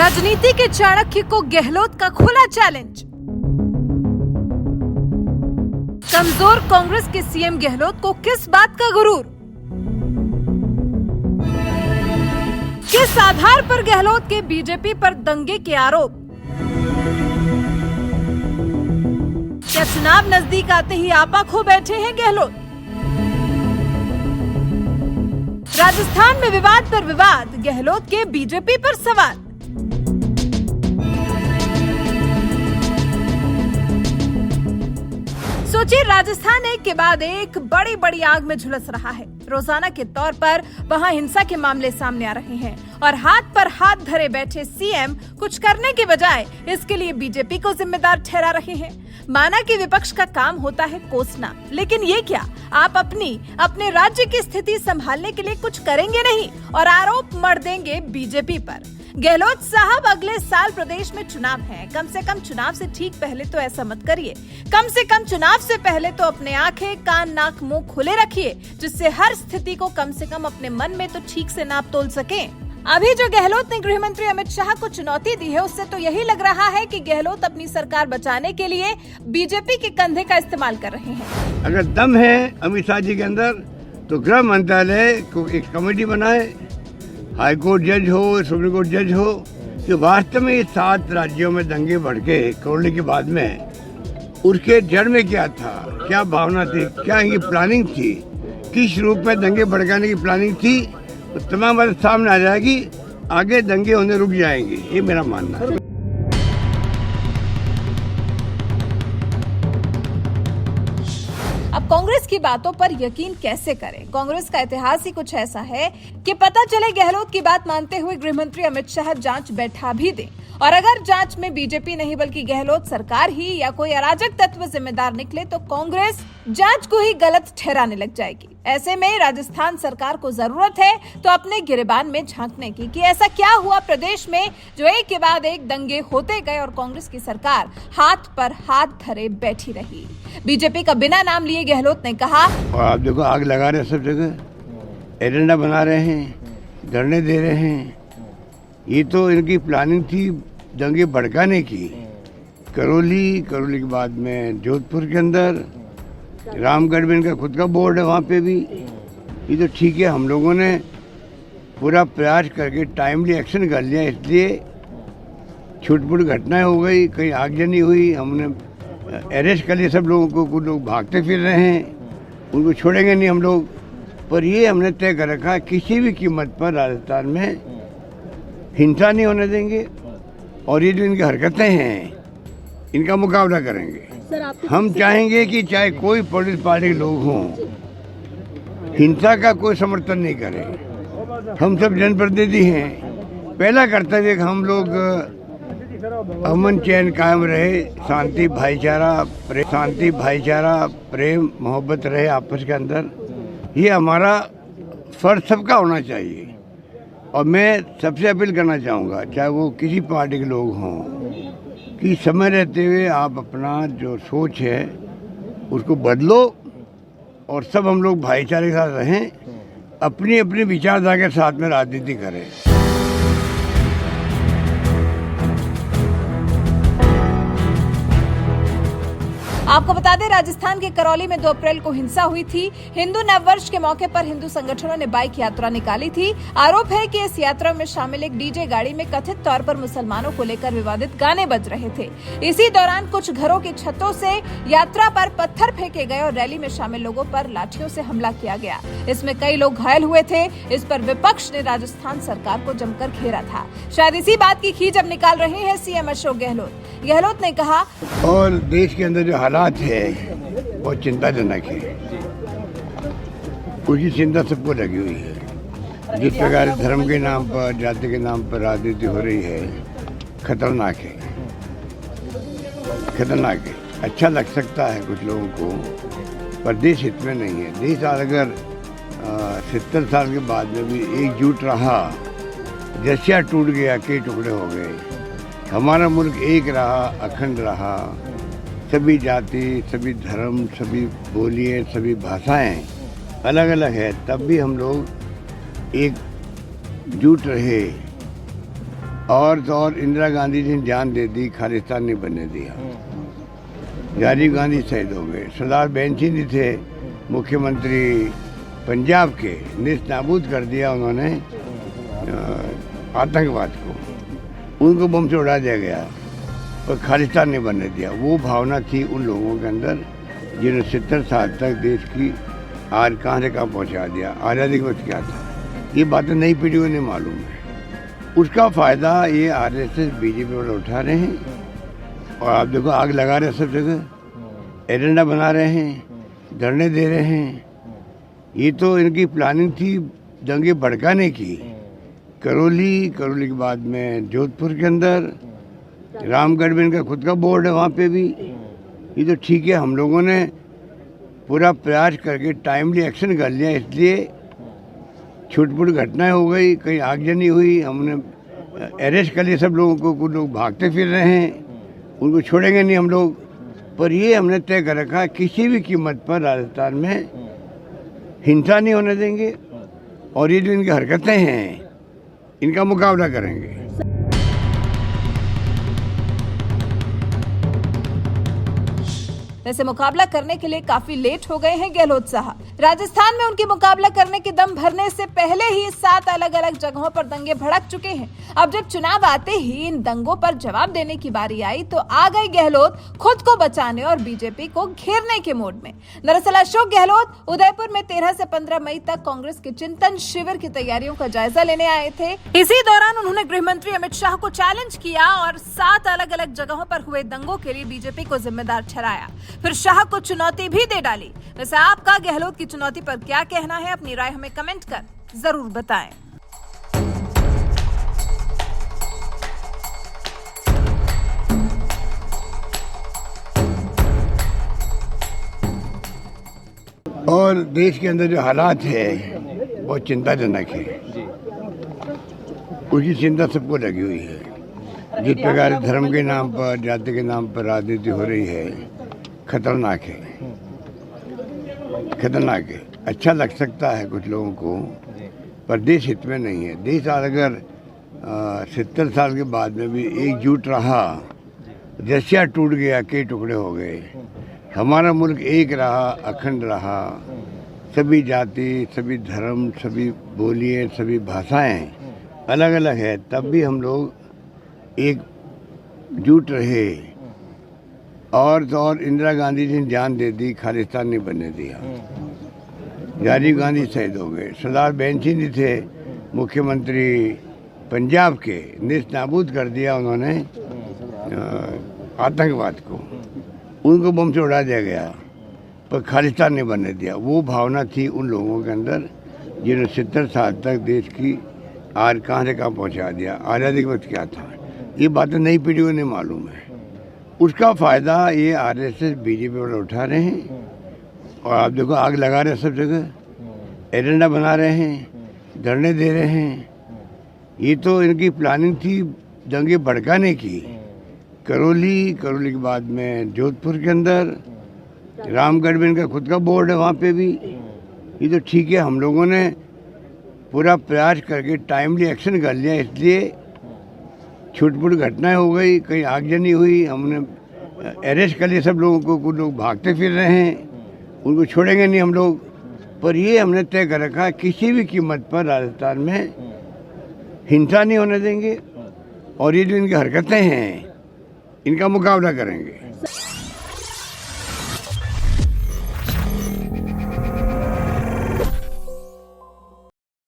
राजनीति के चाणक्य को गहलोत का खुला चैलेंज। कमजोर कांग्रेस के सीएम गहलोत को किस बात का गुरूर? किस आधार पर गहलोत के बीजेपी पर दंगे के आरोप? क्या चुनाव नजदीक आते ही आपा खो बैठे हैं गहलोत? राजस्थान में विवाद पर विवाद, गहलोत के बीजेपी पर सवाल। सोचिए, राजस्थान एक के बाद एक बड़ी बड़ी आग में झुलस रहा है। रोजाना के तौर पर वहां हिंसा के मामले सामने आ रहे हैं और हाथ पर हाथ धरे बैठे सीएम कुछ करने के बजाय इसके लिए बीजेपी को जिम्मेदार ठहरा रहे हैं। माना कि विपक्ष का काम होता है कोसना, लेकिन ये क्या, आप अपने राज्य की स्थिति संभालने के लिए कुछ करेंगे नहीं और आरोप मढ़ देंगे बीजेपी पर। गहलोत साहब, अगले साल प्रदेश में चुनाव है। कम से कम चुनाव से ठीक पहले तो ऐसा मत करिए। कम से कम चुनाव से पहले तो अपने आंखें, कान, नाक, मुंह खुले रखिए, जिससे हर स्थिति को कम से कम अपने मन में तो ठीक से नाप तोल सकें। अभी जो गहलोत ने गृह मंत्री अमित शाह को चुनौती दी है, उससे तो यही लग रहा है कि गहलोत अपनी सरकार बचाने के लिए बीजेपी के कंधे का इस्तेमाल कर रहे हैं। अगर दम है अमित शाह जी के अंदर तो गृह मंत्रालय को एक कमेटी बनाए, हाई कोर्ट जज हो, सुप्रीम कोर्ट जज हो, कि वास्तव में 7 राज्यों में दंगे भड़के करौली के बाद में, उसके जड़ में क्या था, क्या भावना थी, क्या इनकी प्लानिंग थी, किस रूप में दंगे भड़काने की प्लानिंग थी, तो तमाम बात सामने आ जाएगी। आगे दंगे होने रुक जाएंगे, ये मेरा मानना है। अब कांग्रेस की बातों पर यकीन कैसे करें? कांग्रेस का इतिहास ही कुछ ऐसा है कि पता चले गहलोत की बात मानते हुए गृह मंत्री अमित शाह जांच बैठा भी दें, और अगर जांच में बीजेपी नहीं बल्कि गहलोत सरकार ही या कोई अराजक तत्व जिम्मेदार निकले तो कांग्रेस जांच को ही गलत ठहराने लग जाएगी। ऐसे में राजस्थान सरकार को जरूरत है तो अपने गिरेबान में झांकने की कि ऐसा क्या हुआ प्रदेश में जो एक के बाद एक दंगे होते गए और कांग्रेस की सरकार हाथ पर हाथ धरे बैठी रही। बीजेपी का बिना नाम लिए गहलोत ने कहा, और आप देखो, आग लगा रहे हैं सब जगह, एजेंडा बना रहे हैं, धरने दे रहे हैं। ये तो इनकी प्लानिंग थी दंगे भड़काने की। करौली के बाद में जोधपुर के अंदर, रामगढ़ में इनका खुद का बोर्ड है, वहाँ पे भी। ये तो ठीक है, हम लोगों ने पूरा प्रयास करके टाइमली एक्शन कर लिया, इसलिए छूट-फूट घटनाएं हो गई, कहीं आगजनी हुई, हमने अरेस्ट कर लिया सब लोगों को। कुछ लोग भागते फिर रहे हैं, उनको छोड़ेंगे नहीं हम लोग। पर ये हमने तय कर रखा, किसी भी कीमत पर राजस्थान में हिंसा नहीं होने देंगे और ये जो इनकी हरकतें हैं इनका मुकाबला करेंगे। हम चाहेंगे कि चाहे कोई पॉलिटिकल पार्टी के लोग हों, हिंसा का कोई समर्थन नहीं करें। हम सब जनप्रतिनिधि हैं, पहला कर्तव्य हम लोग अमन चैन कायम रहे, शांति भाईचारा प्रेम मोहब्बत रहे आपस के अंदर। ये हमारा फर्ज सबका होना चाहिए। और मैं सबसे अपील करना चाहूँगा, चाहे वो किसी पार्टी के लोग हों, कि समय रहते हुए आप अपना जो सोच है उसको बदलो और सब हम लोग भाईचारे के साथ रहें, अपनी अपनी विचारधारा के साथ में राजनीति करें। आपको बता दें, राजस्थान के करौली में 2 अप्रैल को हिंसा हुई थी। हिंदू नववर्ष के मौके पर हिंदू संगठनों ने बाइक यात्रा निकाली थी। आरोप है कि इस यात्रा में शामिल एक डीजे गाड़ी में कथित तौर पर मुसलमानों को लेकर विवादित गाने बज रहे थे। इसी दौरान कुछ घरों की छतों से यात्रा पर पत्थर फेंके गए और रैली में शामिल लोगों पर लाठियों से हमला किया गया। इसमें कई लोग घायल हुए थे। इस पर विपक्ष ने राजस्थान सरकार को जमकर घेरा था। शायद इसी बात की खींच अब निकाल रहे हैं सीएम अशोक गहलोत ने कहा, और देश के अंदर जो हालात है बहुत चिंताजनक है, उसकी चिंता सबको लगी हुई है। जिस प्रकार धर्म के नाम पर, जाति के नाम पर राजनीति हो रही है, खतरनाक है। अच्छा लग सकता है कुछ लोगों को, पर देश हित में नहीं है। देश अगर 70 साल के बाद में भी एकजुट रहा, रशिया टूट गया, कई टुकड़े हो गए, हमारा मुल्क एक रहा, अखंड रहा, सभी जाति, सभी धर्म, सभी बोलियाँ, सभी भाषाएं अलग अलग है, तब भी हम लोग एकजुट रहे, और तो और इंदिरा गांधी जी ने जान दे दी, खालिस्तान नहीं बनने दिया। राजीव गांधी शहीद हो गए। सरदार बेंची जी थे मुख्यमंत्री पंजाब के, निस्त नाबूद कर दिया उन्होंने आतंकवाद को, उनको बम से उड़ा दिया गया और खालिस्तान नहीं बनने दिया। वो भावना थी उन लोगों के अंदर जिन्होंने 70 साल तक देश की आज कहाँ से कहाँ पहुँचा दिया। आज़ादी के वक्त क्या था, ये बातें नई पीढ़ी को नहीं मालूम है। उसका फ़ायदा ये आरएसएस बीजेपी वाले उठा रहे हैं और आप देखो आग लगा रहे हैं सब जगह, एजेंडा बना रहे हैं, धरने दे रहे हैं। ये तो इनकी प्लानिंग थी दंगे भड़काने की। करौली के बाद में जोधपुर के अंदर, रामगढ़ में इनका खुद का बोर्ड है, वहाँ पे भी। ये तो ठीक है, हम लोगों ने पूरा प्रयास करके टाइमली एक्शन कर लिया, इसलिए छुटपुट घटनाएं हो गई, कहीं आगजनी हुई, हमने अरेस्ट कर लिया सब लोगों को। कुछ लोग भागते फिर रहे हैं, उनको छोड़ेंगे नहीं हम लोग। पर ये हमने तय कर रखा, किसी भी कीमत पर राजस्थान में हिंसा नहीं होने देंगे और ये जो इनकी हरकतें हैं इनका मुकाबला करेंगे। वैसे मुकाबला करने के लिए काफी लेट हो गए हैं गहलोत साहब। राजस्थान में उनके मुकाबला करने के दम भरने से पहले ही 7 अलग अलग जगहों पर दंगे भड़क चुके हैं। अब जब चुनाव आते ही इन दंगों पर जवाब देने की बारी आई तो आ गए गहलोत खुद को बचाने और बीजेपी को घेरने के मोड में। दरअसल अशोक गहलोत उदयपुर में 13 से 15 मई तक कांग्रेस के चिंतन शिविर की तैयारियों का जायजा लेने आए थे। इसी दौरान उन्होंने गृह मंत्री अमित शाह को चैलेंज किया और 7 अलग अलग जगहों पर हुए दंगों के लिए बीजेपी को जिम्मेदार ठहराया। फिर शाह को चुनौती भी दे डाली। वैसे आपका गहलोत की चुनौती पर क्या कहना है, अपनी राय हमें कमेंट कर जरूर बताएं। और देश के अंदर जो हालात है बहुत चिंताजनक है, उसकी चिंता सबको लगी हुई है। जिस प्रकार धर्म के नाम पर, जाति के नाम पर राजनीति हो रही है, खतरनाक है, खतरनाक है। अच्छा लग सकता है कुछ लोगों को, पर देश हित में नहीं है। देश अगर 70 साल के बाद में भी एकजुट रहा, रशिया टूट गया, कई टुकड़े हो गए, हमारा मुल्क एक रहा, अखंड रहा, सभी जाति, सभी धर्म, सभी बोलियाँ, सभी भाषाएं अलग अलग है, तब भी हम लोग एकजुट रहे। और तो और इंदिरा गांधी जी ने जान दे दी, खालिस्तान नहीं बनने दिया। राजीव गांधी शहीद हो गए। सरदार बेंची जी थे मुख्यमंत्री पंजाब के, निस्त नाबूद कर दिया उन्होंने आतंकवाद को, उनको बम से उड़ा दिया गया पर खालिस्तान नहीं बनने दिया। वो भावना थी उन लोगों के अंदर जिन्होंने 70 साल तक देश की आज कहाँ से कहाँ पहुँचा दिया। आज़ादी के वक्त क्या था, ये बातें नई पीढ़ी को नहीं मालूम है। उसका फ़ायदा ये आरएसएस बीजेपी वाले उठा रहे हैं और आप देखो आग लगा रहे हैं सब जगह, एजेंडा बना रहे हैं, धरने दे रहे हैं। ये तो इनकी प्लानिंग थी दंगे भड़काने की। करौली के बाद में जोधपुर के अंदर, रामगढ़ में इनका खुद का बोर्ड है, वहाँ पे भी। ये तो ठीक है, हम लोगों ने पूरा प्रयास करके टाइमली एक्शन कर लिया, इसलिए छुटपुट घटनाएं हो गई, कहीं आगजनी हुई, हमने अरेस्ट कर लिया सब लोगों को। कुछ लोग भागते फिर रहे हैं, उनको छोड़ेंगे नहीं हम लोग। पर ये हमने तय कर रखा, किसी भी कीमत पर राजस्थान में हिंसा नहीं होने देंगे और ये जो इनकी हरकतें हैं इनका मुकाबला करेंगे।